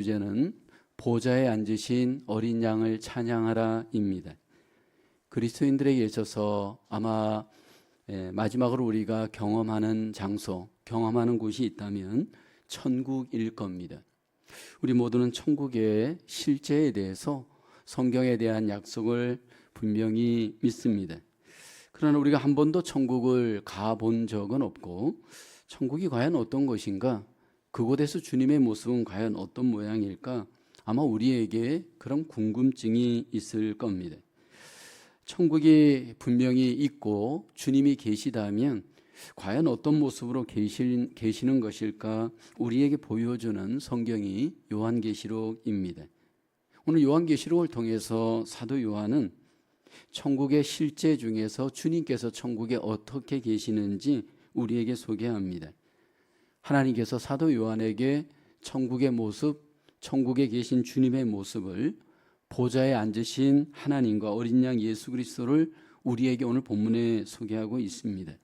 주제는 보좌에 앉으신 어린 양을 찬양하라입니다. 그리스도인들에게 있어서 아마 마지막으로 우리가 경험하는 장소, 경험하는 곳이 있다면 천국일 겁니다. 우리 모두는 천국의 실제에 대해서 성경에 대한 약속을 분명히 믿습니다. 그러나 우리가 한 번도 천국을 가본 적은 없고 천국이 과연 어떤 것인가, 그곳에서 주님의 모습은 과연 어떤 모양일까, 아마 우리에게 그런 궁금증이 있을 겁니다. 천국이 분명히 있고 주님이 계시다면 과연 어떤 모습으로 계시는 것일까, 우리에게 보여주는 성경이 요한계시록입니다. 오늘 요한계시록을 통해서 사도 요한은 천국의 실제 중에서 주님께서 천국에 어떻게 계시는지 우리에게 소개합니다. 하나님께서 사도 요한에게 천국의 모습, 천국에 계신 주님의 모습을, 보좌에 앉으신 하나님과 어린 양 예수 그리스도를 우리에게 오늘 본문에 소개하고 있습니다.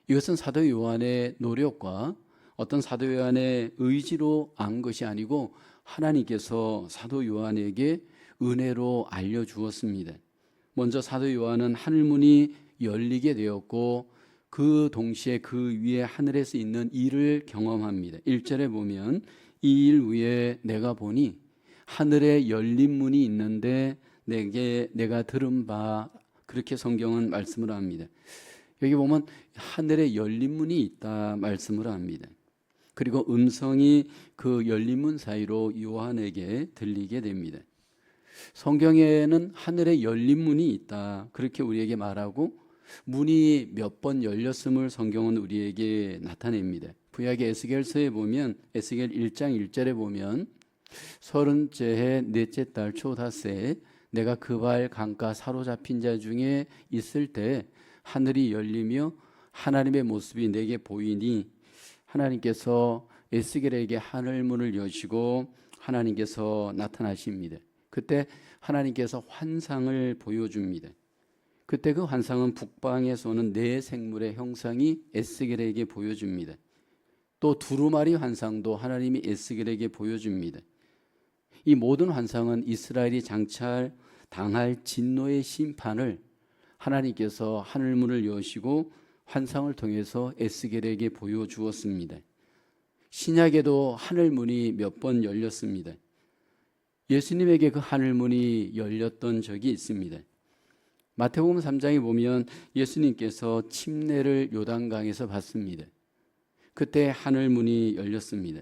이것은 사도 요한의 노력과 어떤 사도 요한의 의지로 안 것이 아니고 하나님께서 사도 요한에게 은혜로 알려주었습니다. 먼저 사도 요한은 하늘문이 열리게 되었고 그 동시에 그 위에 하늘에서 있는 일을 경험합니다. 1절에 보면 이 일 위에 내가 보니 하늘에 열린 문이 있는데 내가 들은 바, 그렇게 성경은 말씀을 합니다. 여기 보면 하늘에 열린 문이 있다 말씀을 합니다. 그리고 음성이 그 열린 문 사이로 요한에게 들리게 됩니다. 성경에는 하늘에 열린 문이 있다 그렇게 우리에게 말하고 문이 몇 번 열렸음을 성경은 우리에게 나타냅니다. 구약의 에스겔서에 보면 에스겔 1장 1절에 보면 30째 해 넷째 달 초닷새에 내가 그발 강가 사로잡힌 자 중에 있을 때 하늘이 열리며 하나님의 모습이 내게 보이니, 하나님께서 에스겔에게 하늘문을 여시고 하나님께서 나타나십니다. 그때 하나님께서 환상을 보여줍니다. 그때 그 환상은 북방에서 오는 네 생물의 형상이 에스겔에게 보여줍니다. 또 두루마리 환상도 하나님이 에스겔에게 보여줍니다. 이 모든 환상은 이스라엘이 장차 당할 진노의 심판을 하나님께서 하늘문을 여시고 환상을 통해서 에스겔에게 보여주었습니다. 신약에도 하늘문이 몇 번 열렸습니다. 예수님에게 그 하늘문이 열렸던 적이 있습니다. 마태복음 3장에 보면 예수님께서 침례를 요단강에서 받습니다. 그때 하늘문이 열렸습니다.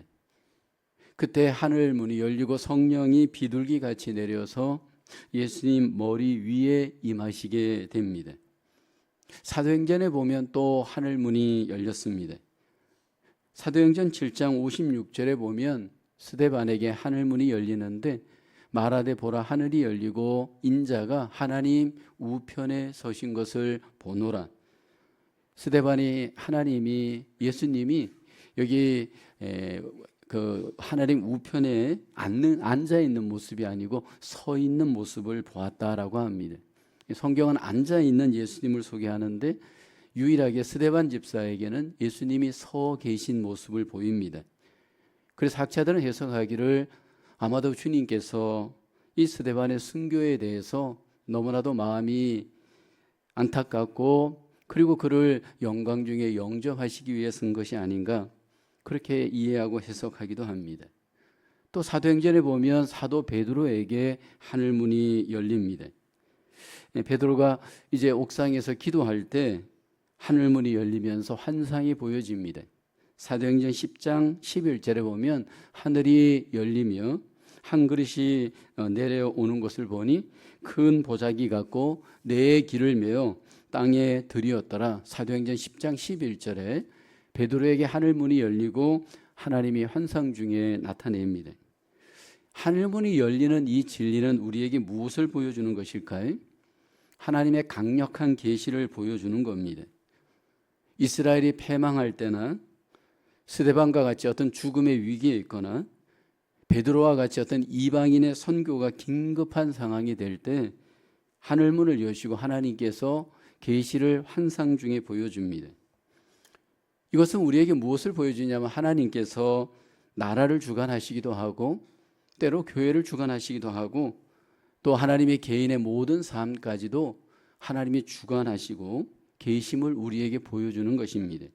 그때 하늘문이 열리고 성령이 비둘기같이 내려서 예수님 머리 위에 임하시게 됩니다. 사도행전에 보면 또 하늘문이 열렸습니다. 사도행전 7장 56절에 보면 스데반에게 하늘문이 열리는데 말하되 보라 하늘이 열리고 인자가 하나님 우편에 서신 것을 보노라. 스데반이 하나님이 예수님이 여기 그 하나님 우편에 앉아 있는 모습이 아니고 서 있는 모습을 보았다라고 합니다. 성경은 앉아 있는 예수님을 소개하는데 유일하게 스데반 집사에게는 예수님이 서 계신 모습을 보입니다. 그래서 학자들은 해석하기를 아마도 주님께서 이 스데반의 순교에 대해서 너무나도 마음이 안타깝고 그리고 그를 영광 중에 영접하시기 위해 쓴 것이 아닌가, 그렇게 이해하고 해석하기도 합니다. 또 사도행전에 보면 사도 베드로에게 하늘문이 열립니다. 베드로가 이제 옥상에서 기도할 때 하늘문이 열리면서 환상이 보여집니다. 사도행전 10장 11절에 보면 하늘이 열리며 한 그릇이 내려오는 것을 보니 큰 보자기 같고 네 길을 메어 땅에 들이었더라. 사도행전 10장 11절에 베드로에게 하늘문이 열리고 하나님이 환상 중에 나타냅니다. 하늘문이 열리는 이 진리는 우리에게 무엇을 보여주는 것일까요? 하나님의 강력한 계시를 보여주는 겁니다. 이스라엘이 패망할 때나 스데반과 같이 어떤 죽음의 위기에 있거나 베드로와 같이 어떤 이방인의 선교가 긴급한 상황이 될 때 하늘문을 여시고 하나님께서 계시를 환상 중에 보여줍니다. 이것은 우리에게 무엇을 보여주냐면 하나님께서 나라를 주관하시기도 하고 때로 교회를 주관하시기도 하고 또 하나님의 개인의 모든 삶까지도 하나님이 주관하시고 계심을 우리에게 보여주는 것입니다.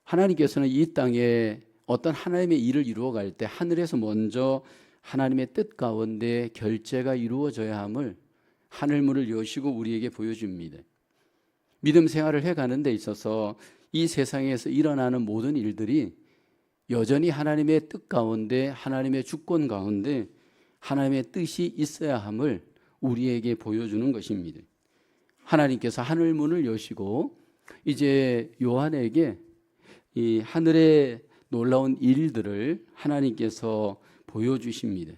하나님께서는 이 땅에 어떤 하나님의 일을 이루어갈 때 하늘에서 먼저 하나님의 뜻 가운데 결제가 이루어져야 함을 하늘문을 여시고 우리에게 보여줍니다. 믿음 생활을 해가는 데 있어서 이 세상에서 일어나는 모든 일들이 여전히 하나님의 뜻 가운데 하나님의 주권 가운데 하나님의 뜻이 있어야 함을 우리에게 보여주는 것입니다. 하나님께서 하늘문을 여시고 이제 요한에게 이 하늘의 놀라운 일들을 하나님께서 보여주십니다.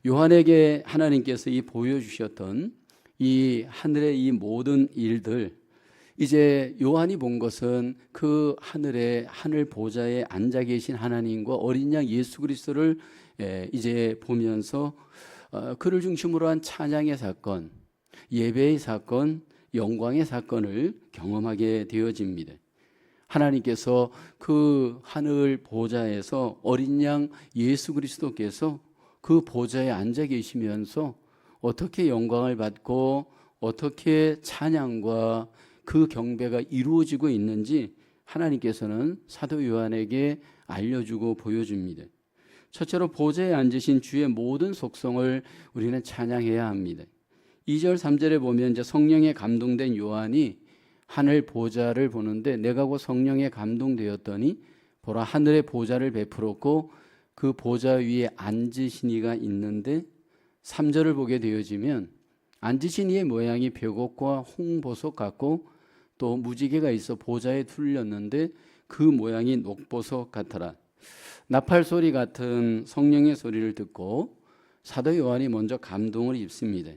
요한에게 하나님께서 이 보여주셨던 이 하늘의 이 모든 일들, 이제 요한이 본 것은 그 하늘의 하늘 보좌에 앉아 계신 하나님과 어린 양 예수 그리스도를 이제 보면서 그를 중심으로 한 찬양의 사건, 예배의 사건, 영광의 사건을 경험하게 되어집니다. 하나님께서 그 하늘 보좌에서 어린 양 예수 그리스도께서 그 보좌에 앉아 계시면서 어떻게 영광을 받고 어떻게 찬양과 그 경배가 이루어지고 있는지 하나님께서는 사도 요한에게 알려주고 보여줍니다. 첫째로 보좌에 앉으신 주의 모든 속성을 우리는 찬양해야 합니다. 2절 3절에 보면 이제 성령에 감동된 요한이 하늘 보좌를 보는데 내가 곧 성령에 감동되었더니 보라 하늘의 보좌를 베풀었고 그 보좌 위에 앉으신 이가 있는데 3절을 보게 되어지면 앉으신 이의 모양이 벽옥과 홍보석 같고 또 무지개가 있어 보좌에 둘렸는데 그 모양이 녹보석 같더라. 나팔 소리 같은 성령의 소리를 듣고 사도 요한이 먼저 감동을 입습니다.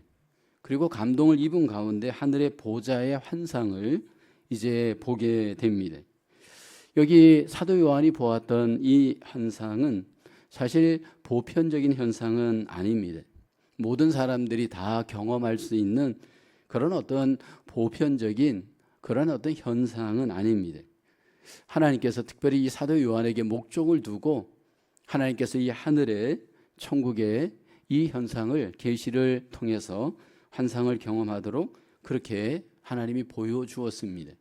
그리고 감동을 입은 가운데 하늘의 보좌의 환상을 이제 보게 됩니다. 여기 사도 요한이 보았던 이 현상은 사실 보편적인 현상은 아닙니다. 모든 사람들이 다 경험할 수 있는 그런 어떤 보편적인 그런 어떤 현상은 아닙니다. 하나님께서 특별히 이 사도 요한에게 목적을 두고 하나님께서 이 하늘의 천국의 이 현상을 계시를 통해서 환상을 경험하도록 그렇게 하나님이 보여주었습니다.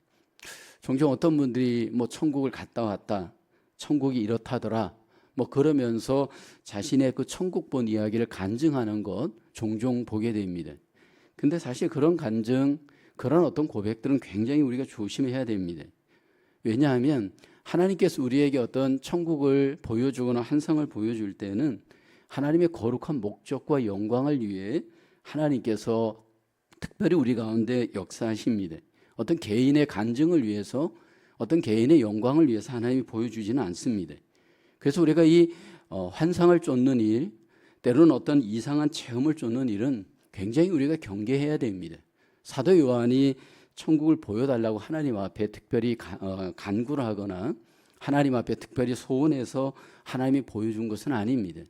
종종 어떤 분들이 뭐 천국을 갔다 왔다, 천국이 이렇다더라, 뭐 그러면서 자신의 그 천국 본 이야기를 간증하는 것 종종 보게 됩니다. 근데 사실 그런 간증, 그런 어떤 고백들은 굉장히 우리가 조심해야 됩니다. 왜냐하면 하나님께서 우리에게 어떤 천국을 보여주거나 환상을 보여줄 때는 하나님의 거룩한 목적과 영광을 위해 하나님께서 특별히 우리 가운데 역사하십니다. 어떤 개인의 간증을 위해서 어떤 개인의 영광을 위해서 하나님이 보여주지는 않습니다. 그래서 우리가 이 환상을 쫓는 일, 때로는 어떤 이상한 체험을 쫓는 일은 굉장히 우리가 경계해야 됩니다. 사도 요한이 천국을 보여달라고 하나님 앞에 특별히 간구를 하거나 하나님 앞에 특별히 소원해서 하나님이 보여준 것은 아닙니다.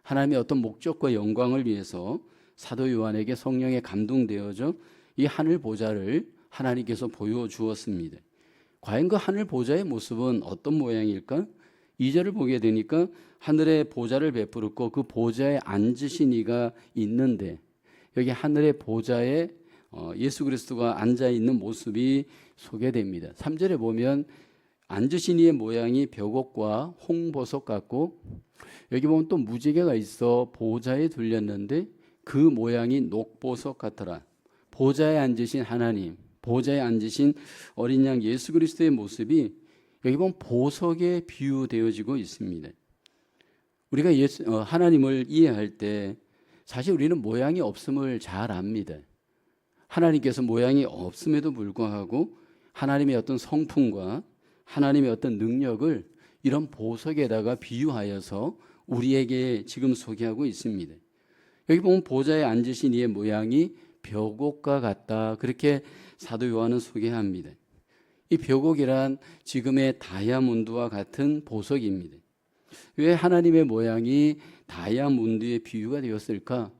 하나님의 어떤 목적과 영광을 위해서 사도 요한에게 성령에 감동되어져 이 하늘 보좌를 하나님께서 보여주었습니다. 과연 그 하늘 보좌의 모습은 어떤 모양일까? 2절을 보게 되니까 하늘의 보좌를 베풀었고 그 보좌에 앉으신 이가 있는데 여기 하늘의 보좌에 예수 그리스도가 앉아 있는 모습이 소개됩니다. 3절에 보면 앉으신 이의 모양이 벽옥과 홍보석 같고 여기 보면 또 무지개가 있어 보좌에 둘렸는데 그 모양이 녹보석 같더라. 보좌에 앉으신 하나님, 보좌에 앉으신 어린 양 예수 그리스도의 모습이 여기 보면 보석에 비유되어지고 있습니다. 우리가 하나님을 이해할 때 사실 우리는 모양이 없음을 잘 압니다. 하나님께서 모양이 없음에도 불구하고 하나님의 어떤 성품과 하나님의 어떤 능력을 이런 보석에다가 비유하여서 우리에게 지금 소개하고 있습니다. 여기 보면 보좌에 앉으신 이의 모양이 벽옥과 같다. 그렇게 사도 요한은 소개합니다. 이 벽옥이란 지금의 다이아몬드와 같은 보석입니다. 왜 하나님의 모양이 다이아몬드의 비유가 되었을까?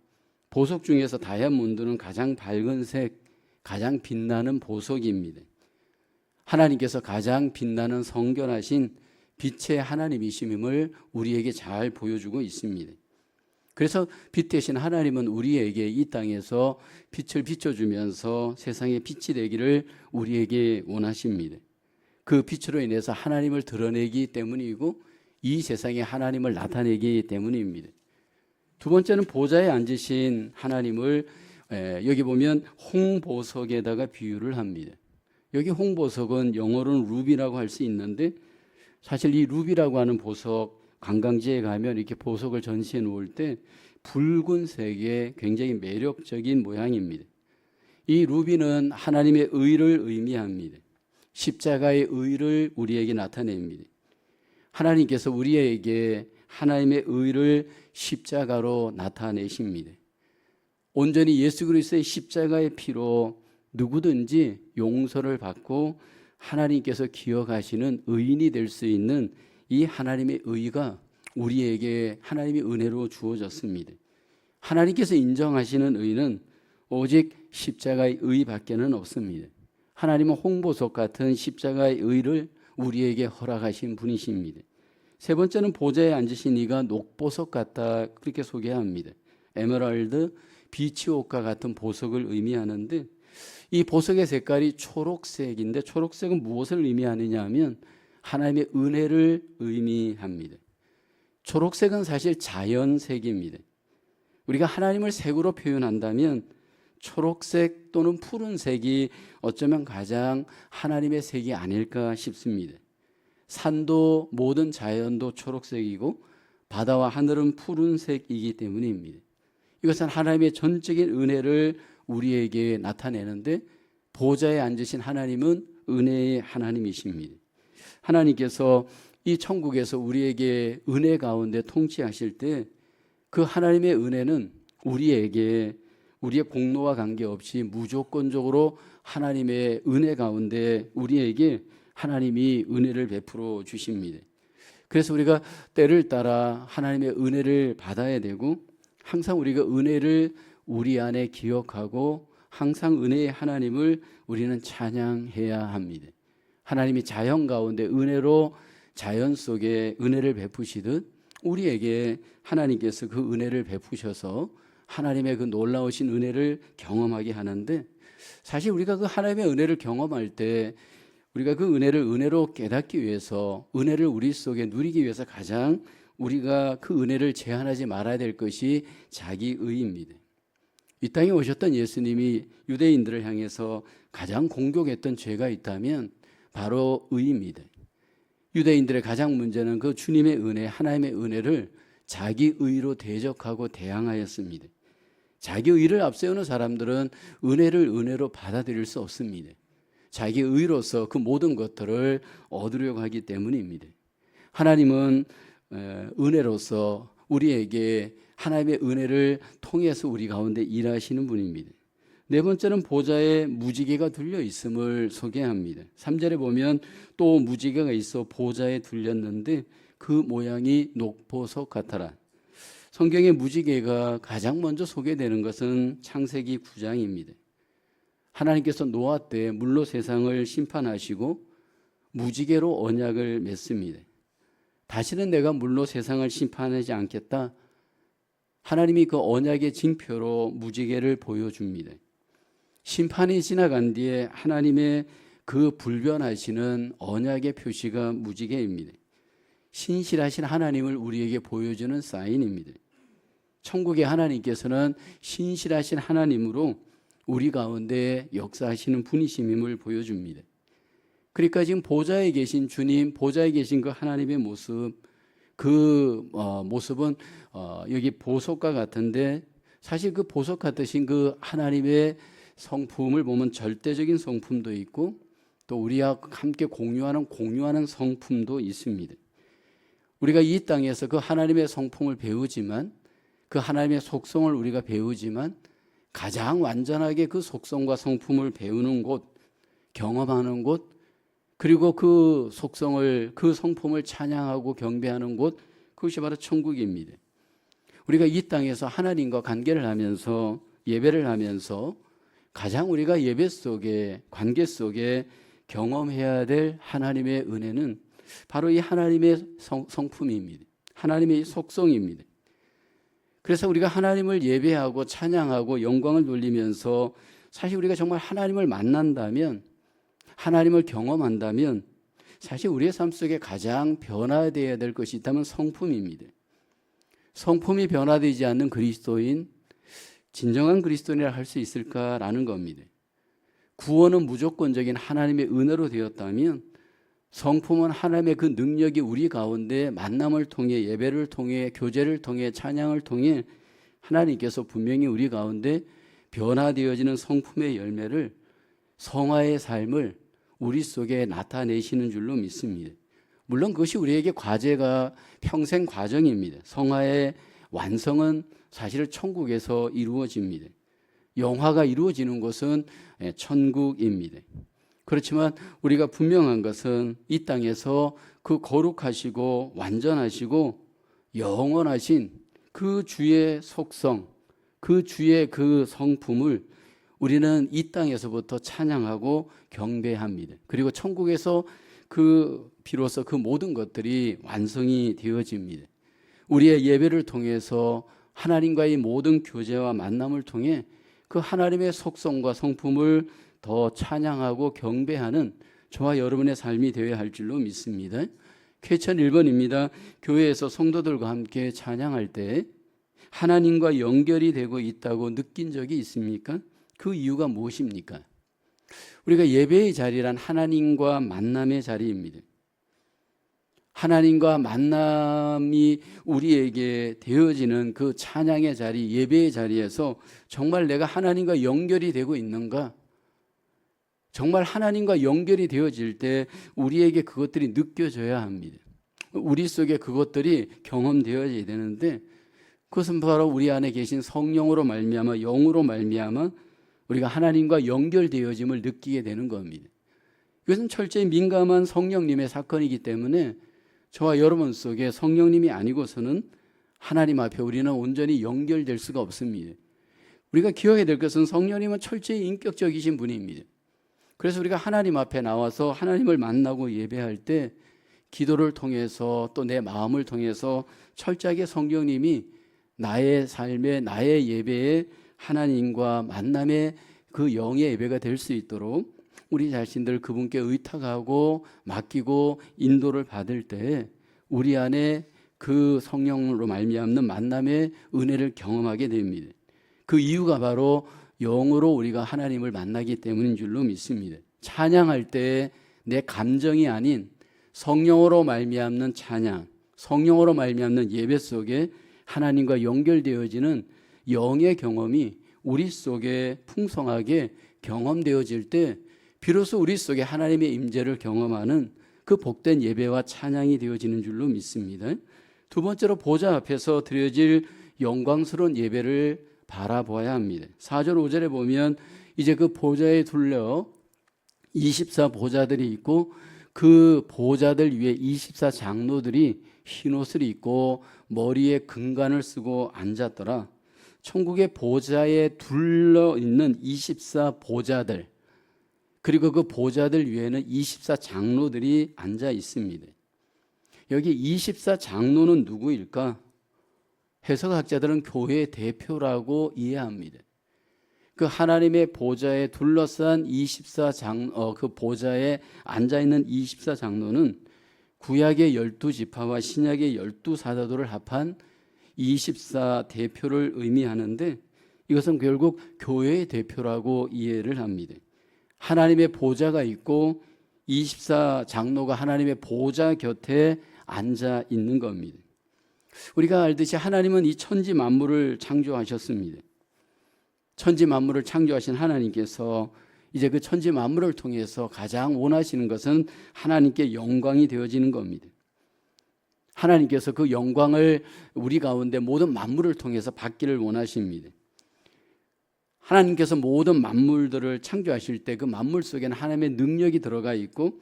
보석 중에서 다이아몬드는 가장 밝은 색, 가장 빛나는 보석입니다. 하나님께서 가장 빛나는 성결하신 빛의 하나님이심을 우리에게 잘 보여주고 있습니다. 그래서 빛 대신 하나님은 우리에게 이 땅에서 빛을 비춰주면서 세상의 빛이 되기를 우리에게 원하십니다. 그 빛으로 인해서 하나님을 드러내기 때문이고 이 세상에 하나님을 나타내기 때문입니다. 두 번째는 보좌에 앉으신 하나님을 여기 보면 홍보석에다가 비유를 합니다. 여기 홍보석은 영어로는 루비라고 할 수 있는데 사실 이 루비라고 하는 보석 관광지에 가면 이렇게 보석을 전시해 놓을 때 붉은색의 굉장히 매력적인 모양입니다. 이 루비는 하나님의 의를 의미합니다. 십자가의 의를 우리에게 나타냅니다. 하나님께서 우리에게 하나님의 의를 십자가로 나타내십니다. 온전히 예수 그리스도의 십자가의 피로 누구든지 용서를 받고 하나님께서 기억하시는 의인이 될 수 있는 이 하나님의 의가 우리에게 하나님의 은혜로 주어졌습니다. 하나님께서 인정하시는 의는 오직 십자가의 의밖에는 없습니다. 하나님은 홍보석 같은 십자가의 의를 우리에게 허락하신 분이십니다. 세 번째는 보좌에 앉으신 이가 녹보석 같다 그렇게 소개합니다. 에메랄드, 비치옥과 같은 보석을 의미하는데 이 보석의 색깔이 초록색인데 초록색은 무엇을 의미하느냐 하면 하나님의 은혜를 의미합니다. 초록색은 사실 자연색입니다. 우리가 하나님을 색으로 표현한다면 초록색 또는 푸른색이 어쩌면 가장 하나님의 색이 아닐까 싶습니다. 산도 모든 자연도 초록색이고 바다와 하늘은 푸른색이기 때문입니다. 이것은 하나님의 전적인 은혜를 우리에게 나타내는데 보좌에 앉으신 하나님은 은혜의 하나님이십니다. 하나님께서 이 천국에서 우리에게 은혜 가운데 통치하실 때 그 하나님의 은혜는 우리에게 우리의 공로와 관계없이 무조건적으로 하나님의 은혜 가운데 우리에게 하나님이 은혜를 베풀어 주십니다. 그래서 우리가 때를 따라 하나님의 은혜를 받아야 되고 항상 우리가 은혜를 우리 안에 기억하고 항상 은혜의 하나님을 우리는 찬양해야 합니다. 하나님이 자연 가운데 은혜로 자연 속에 은혜를 베푸시듯 우리에게 하나님께서 그 은혜를 베푸셔서 하나님의 그 놀라우신 은혜를 경험하게 하는데 사실 우리가 그 하나님의 은혜를 경험할 때 우리가 그 은혜를 은혜로 깨닫기 위해서 은혜를 우리 속에 누리기 위해서 가장 우리가 그 은혜를 제한하지 말아야 될 것이 자기의입니다. 이 땅에 오셨던 예수님이 유대인들을 향해서 가장 공격했던 죄가 있다면 바로 의입니다. 유대인들의 가장 문제는 그 주님의 은혜, 하나님의 은혜를 자기의로 대적하고 대항하였습니다. 자기의를 앞세우는 사람들은 은혜를 은혜로 받아들일 수 없습니다. 자기의로서 그 모든 것들을 얻으려고 하기 때문입니다. 하나님은 은혜로서 우리에게 하나님의 은혜를 통해서 우리 가운데 일하시는 분입니다. 네 번째는 보좌에 무지개가 둘려 있음을 소개합니다. 3절에 보면 또 무지개가 있어 보좌에 둘렸는데 그 모양이 녹보석 같아라. 성경의 무지개가 가장 먼저 소개되는 것은 창세기 9장입니다. 하나님께서 노아 때 물로 세상을 심판하시고 무지개로 언약을 맺습니다. 다시는 내가 물로 세상을 심판하지 않겠다. 하나님이 그 언약의 징표로 무지개를 보여줍니다. 심판이 지나간 뒤에 하나님의 그 불변하시는 언약의 표시가 무지개입니다. 신실하신 하나님을 우리에게 보여주는 사인입니다. 천국의 하나님께서는 신실하신 하나님으로 우리 가운데 역사하시는 분이심임을 보여줍니다. 그러니까 지금 보좌에 계신 주님, 보좌에 계신 그 하나님의 모습, 그 모습은 여기 보석과 같은데 사실 그 보석 같으신 그 하나님의 성품을 보면 절대적인 성품도 있고 또 우리와 함께 공유하는 성품도 있습니다. 우리가 이 땅에서 그 하나님의 성품을 배우지만 그 하나님의 속성을 우리가 배우지만 가장 완전하게 그 속성과 성품을 배우는 곳, 경험하는 곳, 그리고 그 속성을, 그 성품을 찬양하고 경배하는 곳, 그것이 바로 천국입니다. 우리가 이 땅에서 하나님과 관계를 하면서 예배를 하면서 가장 우리가 예배 속에, 관계 속에 경험해야 될 하나님의 은혜는 바로 이 하나님의 성품입니다. 하나님의 속성입니다. 그래서 우리가 하나님을 예배하고 찬양하고 영광을 돌리면서 사실 우리가 정말 하나님을 만난다면, 하나님을 경험한다면 사실 우리의 삶 속에 가장 변화되어야 될 것이 있다면 성품입니다. 성품이 변화되지 않는 그리스도인, 진정한 그리스도인이라 할 수 있을까라는 겁니다. 구원은 무조건적인 하나님의 은혜로 되었다면 성품은 하나님의 그 능력이 우리 가운데 만남을 통해, 예배를 통해, 교제를 통해, 찬양을 통해 하나님께서 분명히 우리 가운데 변화되어지는 성품의 열매를, 성화의 삶을 우리 속에 나타내시는 줄로 믿습니다. 물론 그것이 우리에게 과제가 평생 과정입니다. 성화의 완성은 사실 천국에서 이루어집니다. 영화가 이루어지는 곳은 천국입니다. 그렇지만 우리가 분명한 것은 이 땅에서 그 거룩하시고 완전하시고 영원하신 그 주의 속성, 그 주의 그 성품을 우리는 이 땅에서부터 찬양하고 경배합니다. 그리고 천국에서 비로소 그 모든 것들이 완성이 되어집니다. 우리의 예배를 통해서 하나님과의 모든 교제와 만남을 통해 그 하나님의 속성과 성품을 더 찬양하고 경배하는 저와 여러분의 삶이 되어야 할 줄로 믿습니다. 퀘천 1번입니다. 교회에서 성도들과 함께 찬양할 때 하나님과 연결이 되고 있다고 느낀 적이 있습니까? 그 이유가 무엇입니까? 우리가 예배의 자리란 하나님과 만남의 자리입니다. 하나님과 만남이 우리에게 되어지는 그 찬양의 자리, 예배의 자리에서 정말 내가 하나님과 연결이 되고 있는가? 정말 하나님과 연결이 되어질 때 우리에게 그것들이 느껴져야 합니다. 우리 속에 그것들이 경험되어져야 되는데 그것은 바로 우리 안에 계신 성령으로 말미암아, 영으로 말미암아 우리가 하나님과 연결되어짐을 느끼게 되는 겁니다. 이것은 철저히 민감한 성령님의 사건이기 때문에 저와 여러분 속에 성령님이 아니고서는 하나님 앞에 우리는 온전히 연결될 수가 없습니다. 우리가 기억해야 될 것은 성령님은 철저히 인격적이신 분입니다. 그래서 우리가 하나님 앞에 나와서 하나님을 만나고 예배할 때 기도를 통해서 또 내 마음을 통해서 철저하게 성령님이 나의 삶에, 나의 예배에 하나님과 만남의 그 영의 예배가 될 수 있도록 우리 자신들 그분께 의탁하고 맡기고 인도를 받을 때 우리 안에 그 성령으로 말미암는 만남의 은혜를 경험하게 됩니다. 그 이유가 바로 영으로 우리가 하나님을 만나기 때문인 줄로 믿습니다. 찬양할 때 내 감정이 아닌 성령으로 말미암는 찬양, 성령으로 말미암는 예배 속에 하나님과 연결되어지는 영의 경험이 우리 속에 풍성하게 경험되어질 때 비로소 우리 속에 하나님의 임재를 경험하는 그 복된 예배와 찬양이 되어지는 줄로 믿습니다. 두 번째로 보좌 앞에서 드려질 영광스러운 예배를 바라보아야 합니다. 4절 5절에 보면 이제 그 보좌에 둘러 24보좌들이 있고 그 보좌들 위에 24장로들이 흰옷을 입고 머리에 금관을 쓰고 앉았더라. 천국의 보좌에 둘러 있는 24보좌들, 그리고 그 보좌들 위에는 24장로들이 앉아 있습니다. 여기 24장로는 누구일까? 해석학자들은 교회의 대표라고 이해합니다. 그 하나님의 보좌에 둘러싼 그 보좌에 앉아 있는 24장로는 구약의 12지파와 신약의 12사도를 합한 24대표를 의미하는데 이것은 결국 교회의 대표라고 이해를 합니다. 하나님의 보좌가 있고 24장로가 하나님의 보좌 곁에 앉아 있는 겁니다. 우리가 알듯이 하나님은 이 천지 만물을 창조하셨습니다. 천지 만물을 창조하신 하나님께서 이제 그 천지 만물을 통해서 가장 원하시는 것은 하나님께 영광이 되어지는 겁니다. 하나님께서 그 영광을 우리 가운데 모든 만물을 통해서 받기를 원하십니다. 하나님께서 모든 만물들을 창조하실 때 그 만물 속에는 하나님의 능력이 들어가 있고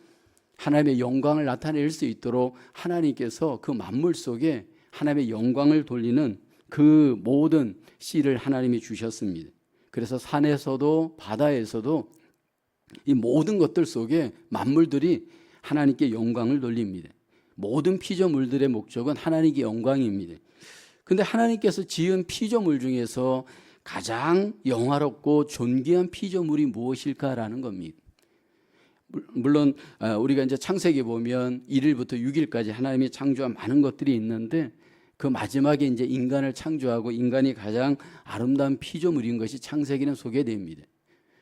하나님의 영광을 나타낼 수 있도록 하나님께서 그 만물 속에 하나님의 영광을 돌리는 그 모든 씨를 하나님이 주셨습니다. 그래서 산에서도 바다에서도 이 모든 것들 속에 만물들이 하나님께 영광을 돌립니다. 모든 피조물들의 목적은 하나님께 영광입니다. 근데 하나님께서 지은 피조물 중에서 가장 영화롭고 존귀한 피조물이 무엇일까라는 겁니다. 물론 우리가 이제 창세기 보면 1일부터 6일까지 하나님이 창조한 많은 것들이 있는데 그 마지막에 이제 인간을 창조하고 인간이 가장 아름다운 피조물인 것이 창세기는 소개됩니다.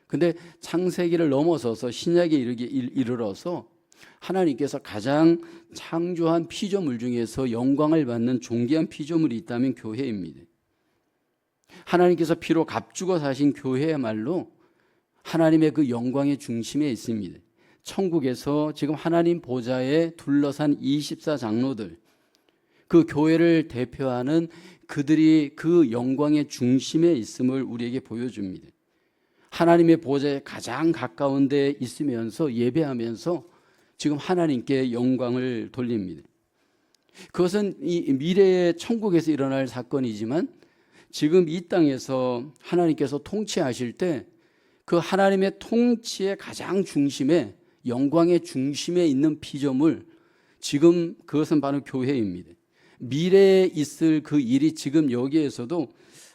근데 창세기를 넘어서서 신약에 이르러서 하나님께서 가장 창조한 피조물 중에서 영광을 받는 존귀한 피조물이 있다면 교회입니다. 하나님께서 피로 값주고 사신 교회야말로 하나님의 그 영광의 중심에 있습니다. 천국에서 지금 하나님 보좌에 둘러싼 24장로들, 그 교회를 대표하는 그들이 그 영광의 중심에 있음을 우리에게 보여줍니다. 하나님의 보좌에 가장 가까운 데 있으면서 예배하면서 지금 하나님께 영광을 돌립니다. 그것은 이 미래의 천국에서 일어날 사건이지만 지금 이 땅에서 하나님께서 통치하실 때 그 하나님의 통치의 가장 중심에, 영광의 중심에 있는 피조물, 지금 그것은 바로 교회입니다. 미래에 있을 그 일이 지금 여기에서도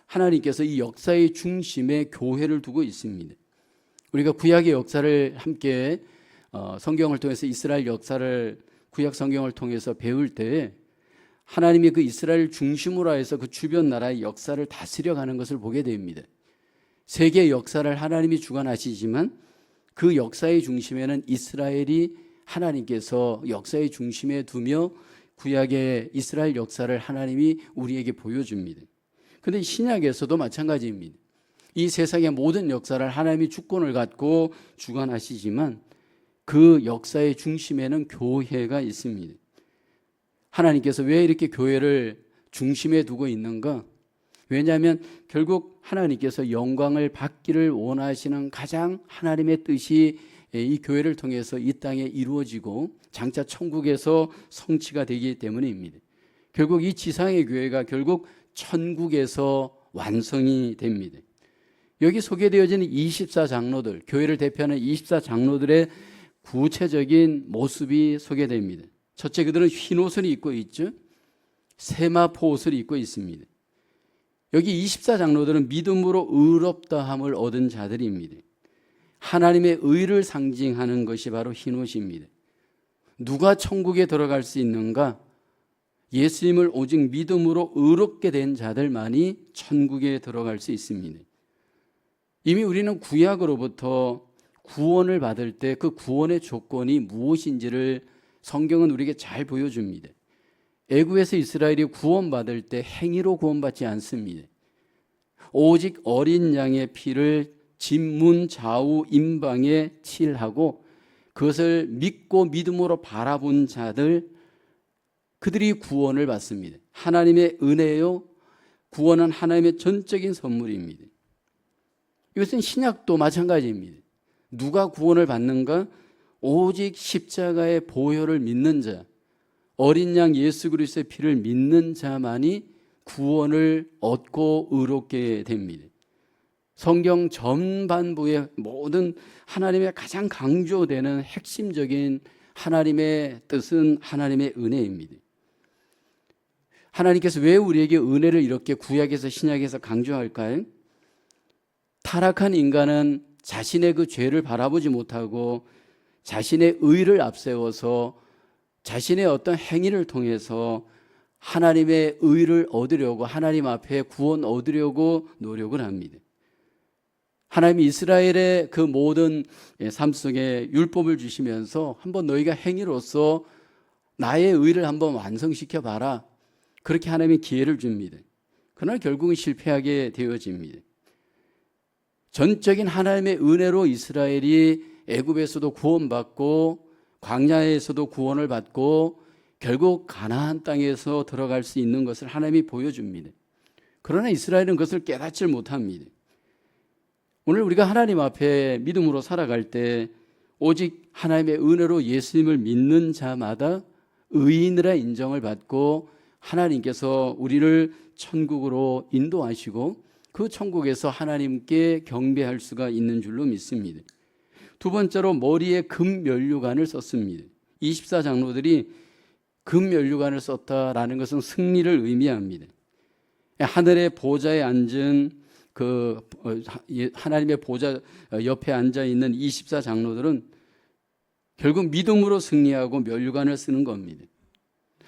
하나님께서 이 역사의 중심에 교회를 두고 있습니다. 우리가 구약의 역사를 함께 성경을 통해서 이스라엘 역사를 구약 성경을 통해서 배울 때 하나님이 그 이스라엘 중심으로 해서 그 주변 나라의 역사를 다스려가는 것을 보게 됩니다. 세계 역사를 하나님이 주관하시지만 그 역사의 중심에는 이스라엘이 하나님께서 역사의 중심에 두며 구약의 이스라엘 역사를 하나님이 우리에게 보여줍니다. 그런데 신약에서도 마찬가지입니다. 이 세상의 모든 역사를 하나님이 주권을 갖고 주관하시지만 그 역사의 중심에는 교회가 있습니다. 하나님께서 왜 이렇게 교회를 중심에 두고 있는가? 왜냐하면 결국 하나님께서 영광을 받기를 원하시는 가장 하나님의 뜻이 이 교회를 통해서 이 땅에 이루어지고 장차 천국에서 성취가 되기 때문입니다. 결국 이 지상의 교회가 결국 천국에서 완성이 됩니다. 여기 소개되어지는 24장로들, 교회를 대표하는 24장로들의 구체적인 모습이 소개됩니다. 첫째, 그들은 흰 옷을 입고 있죠. 세마포 옷을 입고 있습니다. 여기 24장로들은 믿음으로 의롭다함을 얻은 자들입니다. 하나님의 의를 상징하는 것이 바로 흰 옷입니다. 누가 천국에 들어갈 수 있는가? 예수님을 오직 믿음으로 의롭게 된 자들만이 천국에 들어갈 수 있습니다. 이미 우리는 구약으로부터 구원을 받을 때 그 구원의 조건이 무엇인지를 성경은 우리에게 잘 보여줍니다. 애굽에서 이스라엘이 구원받을 때 행위로 구원받지 않습니다. 오직 어린 양의 피를 진문 좌우 임방에 칠하고 그것을 믿고 믿음으로 바라본 자들, 그들이 구원을 받습니다. 하나님의 은혜요, 구원은 하나님의 전적인 선물입니다. 이것은 신약도 마찬가지입니다. 누가 구원을 받는가? 오직 십자가의 보혈을 믿는 자, 어린 양 예수 그리스도의 피를 믿는 자만이 구원을 얻고 의롭게 됩니다. 성경 전반부의 모든 하나님의 가장 강조되는 핵심적인 하나님의 뜻은 하나님의 은혜입니다. 하나님께서 왜 우리에게 은혜를 이렇게 구약에서 신약에서 강조할까요? 타락한 인간은 자신의 그 죄를 바라보지 못하고 자신의 의를 앞세워서 자신의 어떤 행위를 통해서 하나님의 의를 얻으려고, 하나님 앞에 구원 얻으려고 노력을 합니다. 하나님이 이스라엘의 그 모든 삶 속에 율법을 주시면서 한번 너희가 행위로서 나의 의를 한번 완성시켜 봐라, 그렇게 하나님이 기회를 줍니다. 그러나 결국은 실패하게 되어집니다. 전적인 하나님의 은혜로 이스라엘이 애굽에서도 구원받고 광야에서도 구원을 받고 결국 가나안 땅에서 들어갈 수 있는 것을 하나님이 보여줍니다. 그러나 이스라엘은 그것을 깨닫지 못합니다. 오늘 우리가 하나님 앞에 믿음으로 살아갈 때 오직 하나님의 은혜로 예수님을 믿는 자마다 의인이라 인정을 받고 하나님께서 우리를 천국으로 인도하시고 그 천국에서 하나님께 경배할 수가 있는 줄로 믿습니다. 두 번째로 머리에 금 면류관을 썼습니다. 24장로들이 금 면류관을 썼다라는 것은 승리를 의미합니다. 하늘의 보좌에 앉은 하나님의 보좌 옆에 앉아 있는 24장로들은 결국 믿음으로 승리하고 멸류관을 쓰는 겁니다.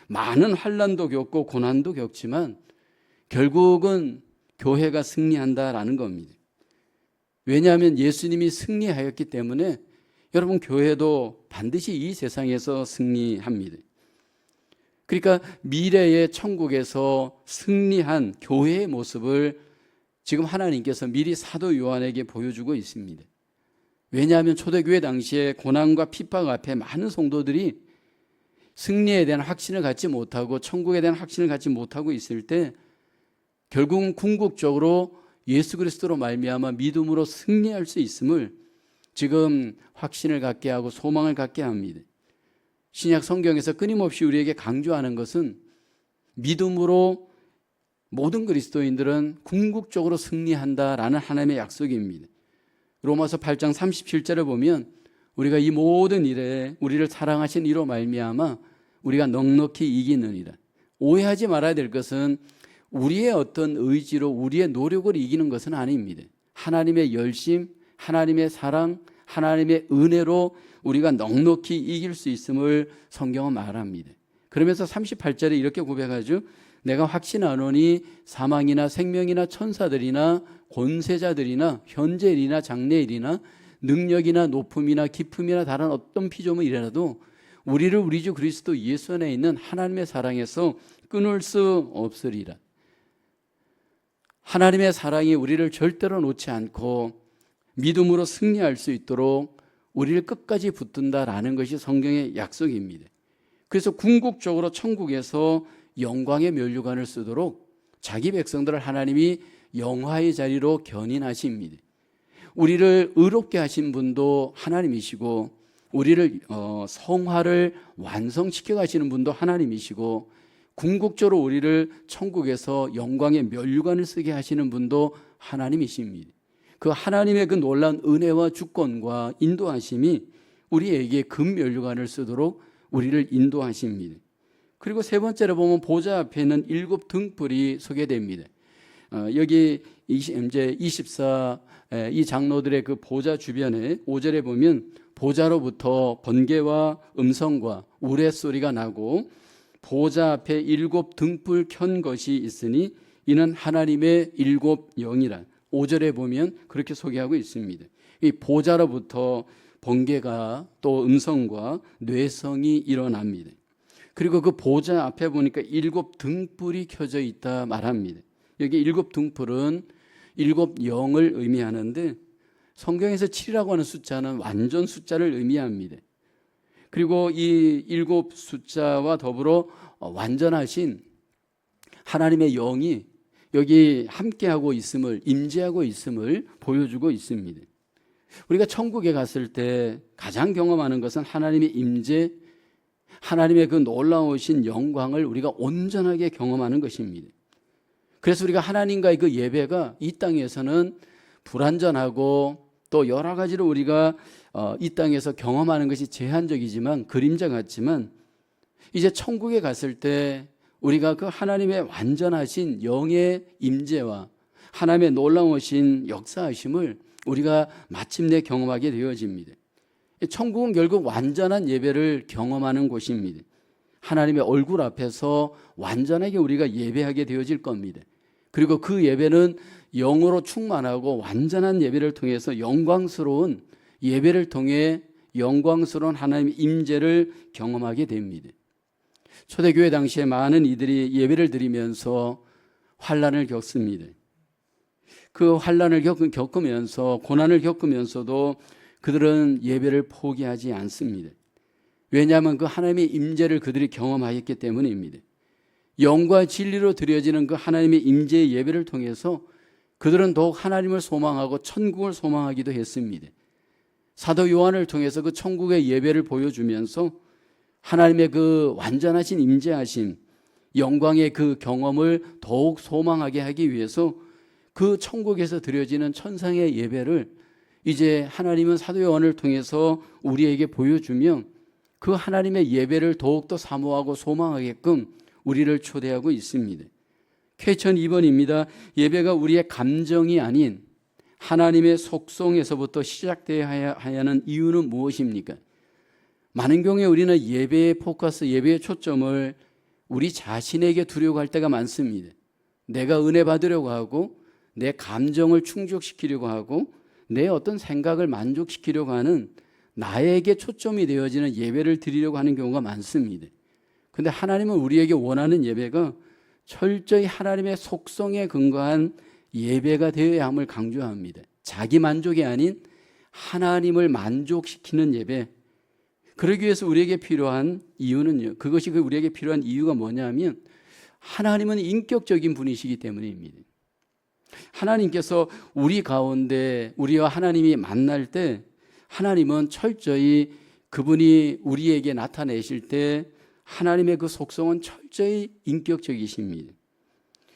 많은 환난도 겪고 고난도 겪지만 결국은 교회가 승리한다라는 겁니다. 왜냐하면 예수님이 승리하였기 때문에 여러분, 교회도 반드시 이 세상에서 승리합니다. 그러니까 미래의 천국에서 승리한 교회의 모습을 지금 하나님께서 미리 사도 요한에게 보여주고 있습니다. 왜냐하면 초대교회 당시에 고난과 핍박 앞에 많은 성도들이 승리에 대한 확신을 갖지 못하고 천국에 대한 확신을 갖지 못하고 있을 때 결국은 궁극적으로 예수 그리스도로 말미암아 믿음으로 승리할 수 있음을 지금 확신을 갖게 하고 소망을 갖게 합니다. 신약 성경에서 끊임없이 우리에게 강조하는 것은 믿음으로 모든 그리스도인들은 궁극적으로 승리한다라는 하나님의 약속입니다. 로마서 8장 37절을 보면 우리가 이 모든 일에 우리를 사랑하신 이로 말미암아 우리가 넉넉히 이기느니라. 오해하지 말아야 될 것은 우리의 어떤 의지로 우리의 노력을 이기는 것은 아닙니다. 하나님의 열심, 하나님의 사랑, 하나님의 은혜로 우리가 넉넉히 이길 수 있음을 성경은 말합니다. 그러면서 38절에 이렇게 고백하죠. 내가 확신하노니 사망이나 생명이나 천사들이나 권세자들이나 현재일이나 장래일이나 능력이나 높음이나 깊음이나 다른 어떤 피조물이라도 우리를 우리 주 그리스도 예수 안에 있는 하나님의 사랑에서 끊을 수 없으리라. 하나님의 사랑이 우리를 절대로 놓지 않고 믿음으로 승리할 수 있도록 우리를 끝까지 붙든다라는 것이 성경의 약속입니다. 그래서 궁극적으로 천국에서 영광의 멸류관을 쓰도록 자기 백성들을 하나님이 영화의 자리로 견인하십니다. 우리를 의롭게 하신 분도 하나님이시고 우리를 성화를 완성시켜 가시는 분도 하나님이시고 궁극적으로 우리를 천국에서 영광의 멸류관을 쓰게 하시는 분도 하나님이십니다. 그 하나님의 그 놀라운 은혜와 주권과 인도하심이 우리에게 금멸류관을 쓰도록 우리를 인도하십니다. 그리고 세 번째로 보면 보좌 앞에는 7 등불이 소개됩니다. 여기 이제 24 이 장로들의 그 보좌 주변에 5절에 보면 보좌로부터 번개와 음성과 우레소리가 나고 보좌 앞에 7 등불 켠 것이 있으니 이는 하나님의 7 영이라. 5절에 보면 그렇게 소개하고 있습니다. 이 보좌로부터 번개가 또 음성과 뇌성이 일어납니다. 그리고 그 보좌 앞에 보니까 7 등불이 켜져 있다 말합니다. 여기 7 등불은 7 영을 의미하는데 성경에서 7이라고 하는 숫자는 완전 숫자를 의미합니다. 그리고 이 7 숫자와 더불어 완전하신 하나님의 영이 여기 함께하고 있음을, 임재하고 있음을 보여주고 있습니다. 우리가 천국에 갔을 때 가장 경험하는 것은 하나님의 임재, 하나님의 그 놀라우신 영광을 우리가 온전하게 경험하는 것입니다. 그래서 우리가 하나님과의 그 예배가 이 땅에서는 불완전하고 또 여러 가지로 우리가 이 땅에서 경험하는 것이 제한적이지만 그림자 같지만 이제 천국에 갔을 때 우리가 그 하나님의 완전하신 영의 임재와 하나님의 놀라우신 역사하심을 우리가 마침내 경험하게 되어집니다. 천국은 결국 완전한 예배를 경험하는 곳입니다. 하나님의 얼굴 앞에서 완전하게 우리가 예배하게 되어질 겁니다. 그리고 그 예배는 영으로 충만하고 완전한 예배를 통해서 영광스러운 예배를 통해 영광스러운 하나님의 임재를 경험하게 됩니다. 초대교회 당시에 많은 이들이 예배를 드리면서 환난을 겪습니다. 그 환난을 겪으면서 고난을 겪으면서도 그들은 예배를 포기하지 않습니다. 왜냐하면 그 하나님의 임재를 그들이 경험하였기 때문입니다. 영과 진리로 드려지는 그 하나님의 임재의 예배를 통해서 그들은 더욱 하나님을 소망하고 천국을 소망하기도 했습니다. 사도 요한을 통해서 그 천국의 예배를 보여주면서 하나님의 그 완전하신 임재하심, 영광의 그 경험을 더욱 소망하게 하기 위해서 그 천국에서 드려지는 천상의 예배를 이제 하나님은 사도 요한을 통해서 우리에게 보여주며 그 하나님의 예배를 더욱더 사모하고 소망하게끔 우리를 초대하고 있습니다. 퀘천 2번입니다. 예배가 우리의 감정이 아닌 하나님의 속성에서부터 시작되어야 하는 이유는 무엇입니까? 많은 경우에 우리는 예배의 포커스, 예배의 초점을 우리 자신에게 두려고 할 때가 많습니다. 내가 은혜 받으려고 하고 내 감정을 충족시키려고 하고 내 어떤 생각을 만족시키려고 하는 나에게 초점이 되어지는 예배를 드리려고 하는 경우가 많습니다. 그런데 하나님은 우리에게 원하는 예배가 철저히 하나님의 속성에 근거한 예배가 되어야 함을 강조합니다. 자기 만족이 아닌 하나님을 만족시키는 예배. 그러기 위해서 우리에게 필요한 이유는요. 그것이 우리에게 필요한 이유가 뭐냐면 하나님은 인격적인 분이시기 때문입니다. 하나님께서 우리 가운데 우리와 하나님이 만날 때 하나님은 철저히 그분이 우리에게 나타내실 때 하나님의 그 속성은 철저히 인격적이십니다.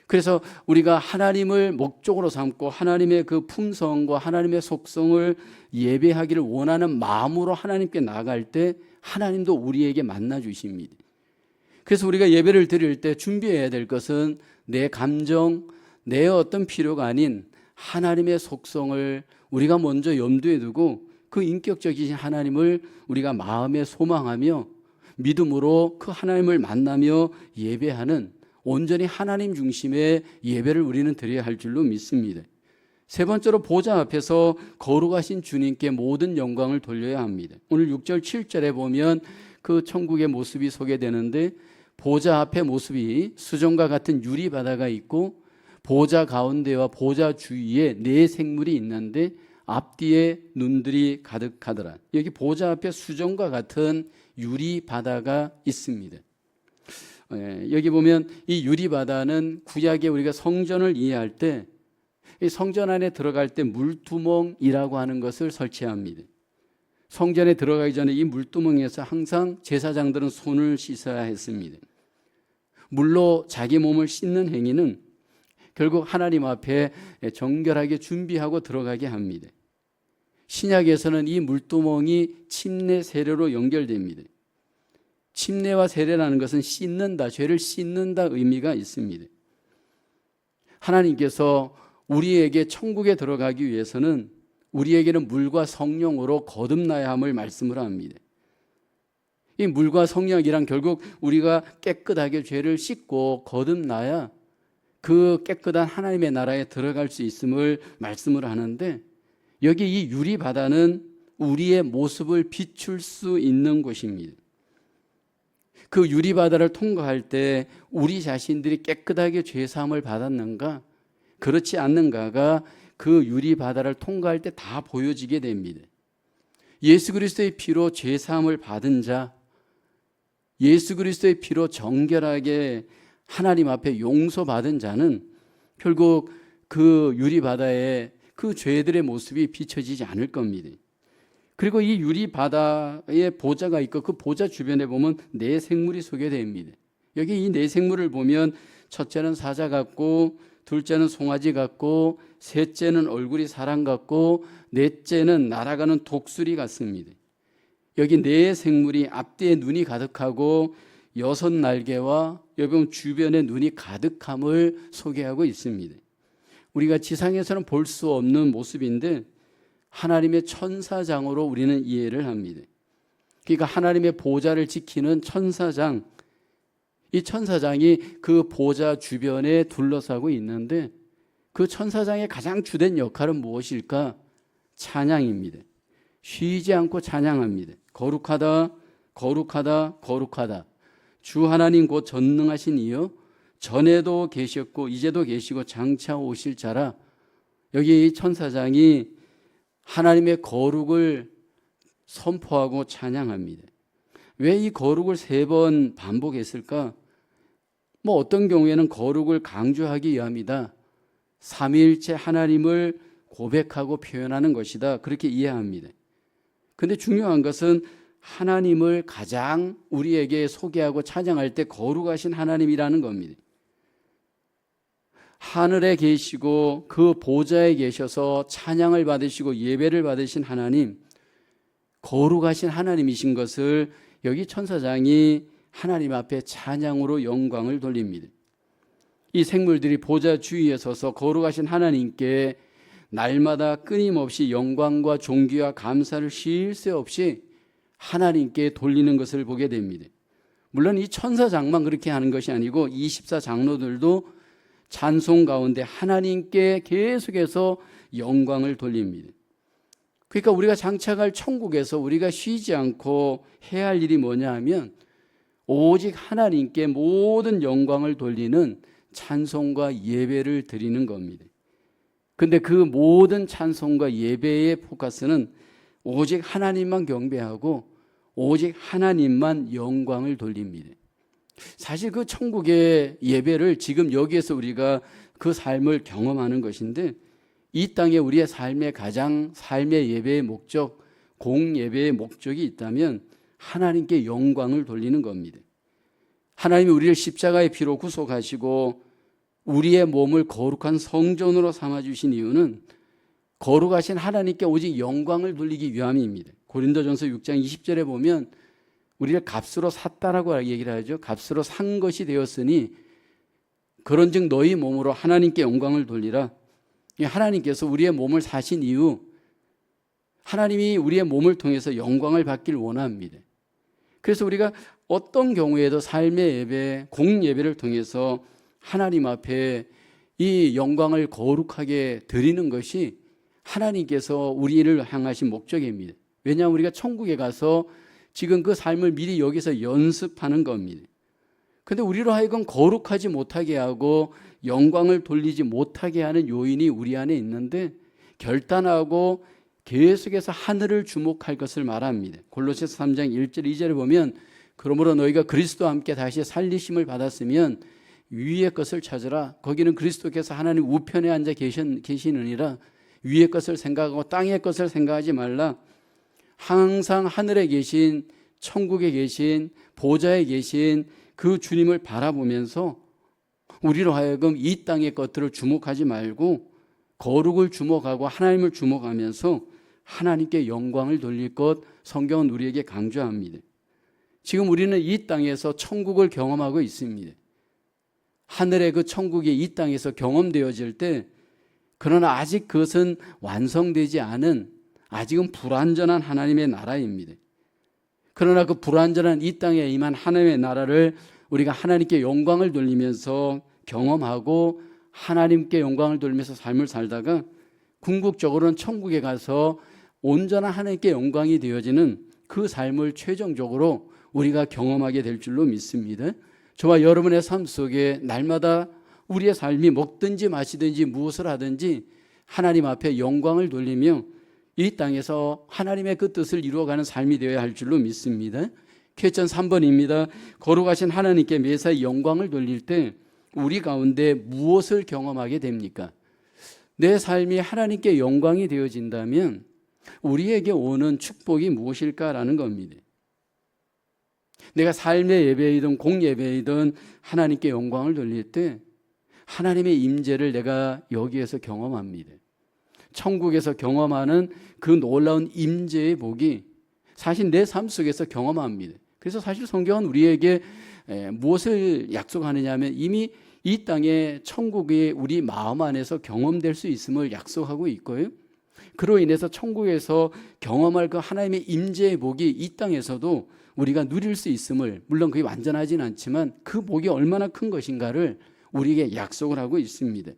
그래서 우리가 하나님을 목적으로 삼고 하나님의 그 품성과 하나님의 속성을 예배하기를 원하는 마음으로 하나님께 나아갈 때 하나님도 우리에게 만나 주십니다. 그래서 우리가 예배를 드릴 때 준비해야 될 것은 내 감정, 내 어떤 필요가 아닌 하나님의 속성을 우리가 먼저 염두에 두고 그 인격적이신 하나님을 우리가 마음에 소망하며 믿음으로 그 하나님을 만나며 예배하는 온전히 하나님 중심의 예배를 우리는 드려야 할 줄로 믿습니다. 세 번째로 보좌 앞에서 거룩하신 주님께 모든 영광을 돌려야 합니다. 오늘 6절 7절에 보면 그 천국의 모습이 소개되는데 보좌 앞의 모습이 수정과 같은 유리바다가 있고 보좌 가운데와 보좌 주위에 네 생물이 있는데 앞뒤에 눈들이 가득하더라. 여기 보좌 앞에 수정과 같은 유리바다가 있습니다. 여기 보면 이 유리바다는 구약에 우리가 성전을 이해할 때 이 성전 안에 들어갈 때 물두멍이라고 하는 것을 설치합니다. 성전에 들어가기 전에 이 물두멍에서 항상 제사장들은 손을 씻어야 했습니다. 물로 자기 몸을 씻는 행위는 결국 하나님 앞에 정결하게 준비하고 들어가게 합니다. 신약에서는 이 물두멍이 침례 세례로 연결됩니다. 침례와 세례라는 것은 씻는다, 죄를 씻는다 의미가 있습니다. 하나님께서 우리에게 천국에 들어가기 위해서는 우리에게는 물과 성령으로 거듭나야 함을 말씀을 합니다. 이 물과 성령이란 결국 우리가 깨끗하게 죄를 씻고 거듭나야 그 깨끗한 하나님의 나라에 들어갈 수 있음을 말씀을 하는데 여기 이 유리바다는 우리의 모습을 비출 수 있는 곳입니다. 그 유리바다를 통과할 때 우리 자신들이 깨끗하게 죄사함을 받았는가 그렇지 않는가가 그 유리바다를 통과할 때 다 보여지게 됩니다. 예수 그리스도의 피로 죄사함을 받은 자, 예수 그리스도의 피로 정결하게 하나님 앞에 용서받은 자는 결국 그 유리바다에 그 죄들의 모습이 비춰지지 않을 겁니다. 그리고 이 유리바다에 보좌가 있고 그 보좌 주변에 보면 네 생물이 소개됩니다. 여기 이 네 생물을 보면 첫째는 사자 같고 둘째는 송아지 같고 셋째는 얼굴이 사람 같고 넷째는 날아가는 독수리 같습니다. 여기 네 생물이 앞뒤에 눈이 가득하고 여섯 날개와 여기 주변에 눈이 가득함을 소개하고 있습니다. 우리가 지상에서는 볼 수 없는 모습인데 하나님의 천사장으로 우리는 이해를 합니다. 그러니까 하나님의 보좌를 지키는 천사장, 이 천사장이 그 보좌 주변에 둘러싸고 있는데 그 천사장의 가장 주된 역할은 무엇일까? 찬양입니다. 쉬지 않고 찬양합니다. 거룩하다, 거룩하다, 거룩하다. 주 하나님 곧 전능하신 이여 전에도 계셨고 이제도 계시고 장차 오실 자라. 여기 천사장이 하나님의 거룩을 선포하고 찬양합니다. 왜 이 거룩을 3번 반복했을까? 어떤 경우에는 거룩을 강조하기 위함이다. 삼위일체 하나님을 고백하고 표현하는 것이다. 그렇게 이해합니다. 그런데 중요한 것은 하나님을 가장 우리에게 소개하고 찬양할 때 거룩하신 하나님이라는 겁니다. 하늘에 계시고 그 보좌에 계셔서 찬양을 받으시고 예배를 받으신 하나님, 거룩하신 하나님이신 것을 여기 천사장이 하나님 앞에 찬양으로 영광을 돌립니다. 이 생물들이 보좌 주위에 서서 거룩하신 하나님께 날마다 끊임없이 영광과 존귀와 감사를 쉴 새 없이 하나님께 돌리는 것을 보게 됩니다. 물론 이 천사장만 그렇게 하는 것이 아니고 24장로들도 찬송 가운데 하나님께 계속해서 영광을 돌립니다. 그러니까 우리가 장차갈 천국에서 우리가 쉬지 않고 해야 할 일이 뭐냐 하면 오직 하나님께 모든 영광을 돌리는 찬송과 예배를 드리는 겁니다. 근데 그 모든 찬송과 예배의 포커스는 오직 하나님만 경배하고 오직 하나님만 영광을 돌립니다. 사실 그 천국의 예배를 지금 여기에서 우리가 그 삶을 경험하는 것인데, 이 땅에 우리의 삶의 가장 삶의 예배의 목적, 공예배의 목적이 있다면 하나님께 영광을 돌리는 겁니다. 하나님이 우리를 십자가의 피로 구속하시고 우리의 몸을 거룩한 성전으로 삼아주신 이유는 거룩하신 하나님께 오직 영광을 돌리기 위함입니다. 고린도전서 6장 20절에 보면 우리를 값으로 샀다라고 얘기를 하죠. 값으로 산 것이 되었으니 그런즉 너희 몸으로 하나님께 영광을 돌리라. 하나님께서 우리의 몸을 사신 이유, 하나님이 우리의 몸을 통해서 영광을 받길 원합니다. 그래서 우리가 어떤 경우에도 삶의 예배, 공예배를 통해서 하나님 앞에 이 영광을 거룩하게 드리는 것이 하나님께서 우리를 향하신 목적입니다. 왜냐하면 우리가 천국에 가서 지금 그 삶을 미리 여기서 연습하는 겁니다. 그런데 우리로 하여금 거룩하지 못하게 하고 영광을 돌리지 못하게 하는 요인이 우리 안에 있는데, 결단하고 계속해서 하늘을 주목할 것을 말합니다. 골로새서 3장 1절 2절에 보면 그러므로 너희가 그리스도와 함께 다시 살리심을 받았으면 위의 것을 찾으라. 거기는 그리스도께서 하나님 우편에 앉아 계시느니라. 위의 것을 생각하고 땅의 것을 생각하지 말라. 항상 하늘에 계신, 천국에 계신, 보좌에 계신 그 주님을 바라보면서 우리로 하여금 이 땅의 것들을 주목하지 말고 거룩을 주목하고 하나님을 주목하면서 하나님께 영광을 돌릴 것, 성경은 우리에게 강조합니다. 지금 우리는 이 땅에서 천국을 경험하고 있습니다. 하늘의 그 천국이 이 땅에서 경험되어질 때, 그러나 아직 그것은 완성되지 않은, 아직은 불완전한 하나님의 나라입니다. 그러나 그 불완전한 이 땅에 임한 하나님의 나라를 우리가 하나님께 영광을 돌리면서 경험하고 하나님께 영광을 돌리면서 삶을 살다가 궁극적으로는 천국에 가서 온전한 하나님께 영광이 되어지는 그 삶을 최종적으로 우리가 경험하게 될 줄로 믿습니다. 저와 여러분의 삶 속에 날마다 우리의 삶이 먹든지 마시든지 무엇을 하든지 하나님 앞에 영광을 돌리며 이 땅에서 하나님의 그 뜻을 이루어가는 삶이 되어야 할 줄로 믿습니다. 퀘스천 3번입니다. 거룩하신 하나님께 매사에 영광을 돌릴 때 우리 가운데 무엇을 경험하게 됩니까? 내 삶이 하나님께 영광이 되어진다면 우리에게 오는 축복이 무엇일까라는 겁니다. 내가 삶의 예배이든 공예배이든 하나님께 영광을 돌릴 때 하나님의 임재를 내가 여기에서 경험합니다. 천국에서 경험하는 그 놀라운 임재의 복이 사실 내 삶 속에서 경험합니다. 그래서 사실 성경은 우리에게 무엇을 약속하느냐 하면 이미 이 땅의 천국이 우리 마음 안에서 경험될 수 있음을 약속하고 있고요. 그로 인해서 천국에서 경험할 그 하나님의 임재의 복이 이 땅에서도 우리가 누릴 수 있음을, 물론 그게 완전하진 않지만 그 복이 얼마나 큰 것인가를 우리에게 약속을 하고 있습니다.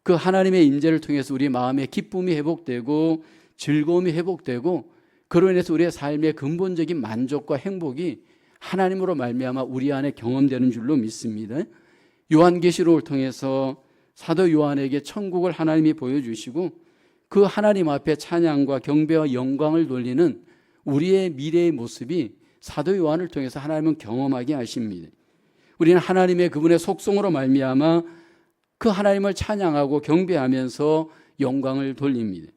그 하나님의 임재를 통해서 우리 마음의 기쁨이 회복되고 즐거움이 회복되고 그로 인해서 우리의 삶의 근본적인 만족과 행복이 하나님으로 말미암아 우리 안에 경험되는 줄로 믿습니다. 요한계시록을 통해서 사도 요한에게 천국을 하나님이 보여주시고 그 하나님 앞에 찬양과 경배와 영광을 돌리는 우리의 미래의 모습이 사도 요한을 통해서 하나님은 경험하게 하십니다. 우리는 하나님의 그분의 속성으로 말미암아 그 하나님을 찬양하고 경배하면서 영광을 돌립니다.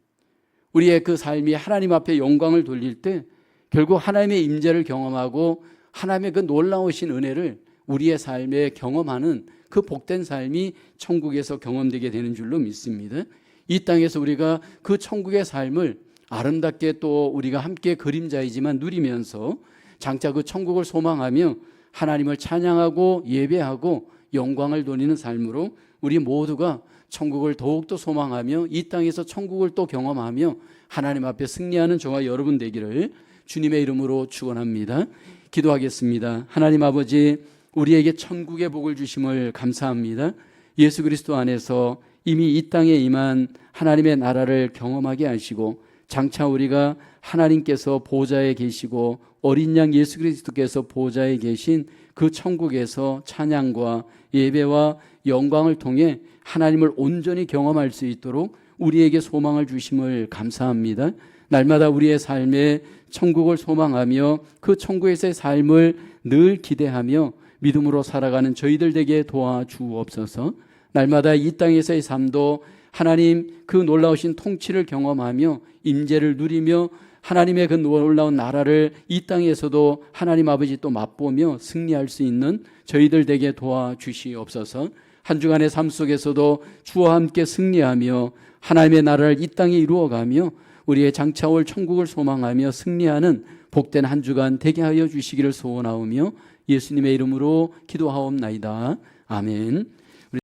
우리의 그 삶이 하나님 앞에 영광을 돌릴 때 결국 하나님의 임재를 경험하고 하나님의 그 놀라우신 은혜를 우리의 삶에 경험하는 그 복된 삶이 천국에서 경험되게 되는 줄로 믿습니다. 이 땅에서 우리가 그 천국의 삶을 아름답게 또 우리가 함께 그림자이지만 누리면서 장차 그 천국을 소망하며 하나님을 찬양하고 예배하고 영광을 돌리는 삶으로 우리 모두가 천국을 더욱더 소망하며 이 땅에서 천국을 또 경험하며 하나님 앞에 승리하는 저와 여러분 되기를 주님의 이름으로 축원합니다. 기도하겠습니다. 하나님 아버지, 우리에게 천국의 복을 주심을 감사합니다. 예수 그리스도 안에서 이미 이 땅에 임한 하나님의 나라를 경험하게 하시고 장차 우리가 하나님께서 보좌에 계시고 어린 양 예수 그리스도께서 보좌에 계신 그 천국에서 찬양과 예배와 영광을 통해 하나님을 온전히 경험할 수 있도록 우리에게 소망을 주심을 감사합니다. 날마다 우리의 삶에 천국을 소망하며 그 천국에서의 삶을 늘 기대하며 믿음으로 살아가는 저희들 되게 도와주옵소서. 날마다 이 땅에서의 삶도 하나님 그 놀라우신 통치를 경험하며 임재를 누리며 하나님의 그 놀라운 나라를 이 땅에서도 하나님 아버지 또 맛보며 승리할 수 있는 저희들 되게 도와주시옵소서. 한 주간의 삶 속에서도 주와 함께 승리하며 하나님의 나라를 이 땅에 이루어가며 우리의 장차 올 천국을 소망하며 승리하는 복된 한 주간 되게 하여 주시기를 소원하오며 예수님의 이름으로 기도하옵나이다. 아멘.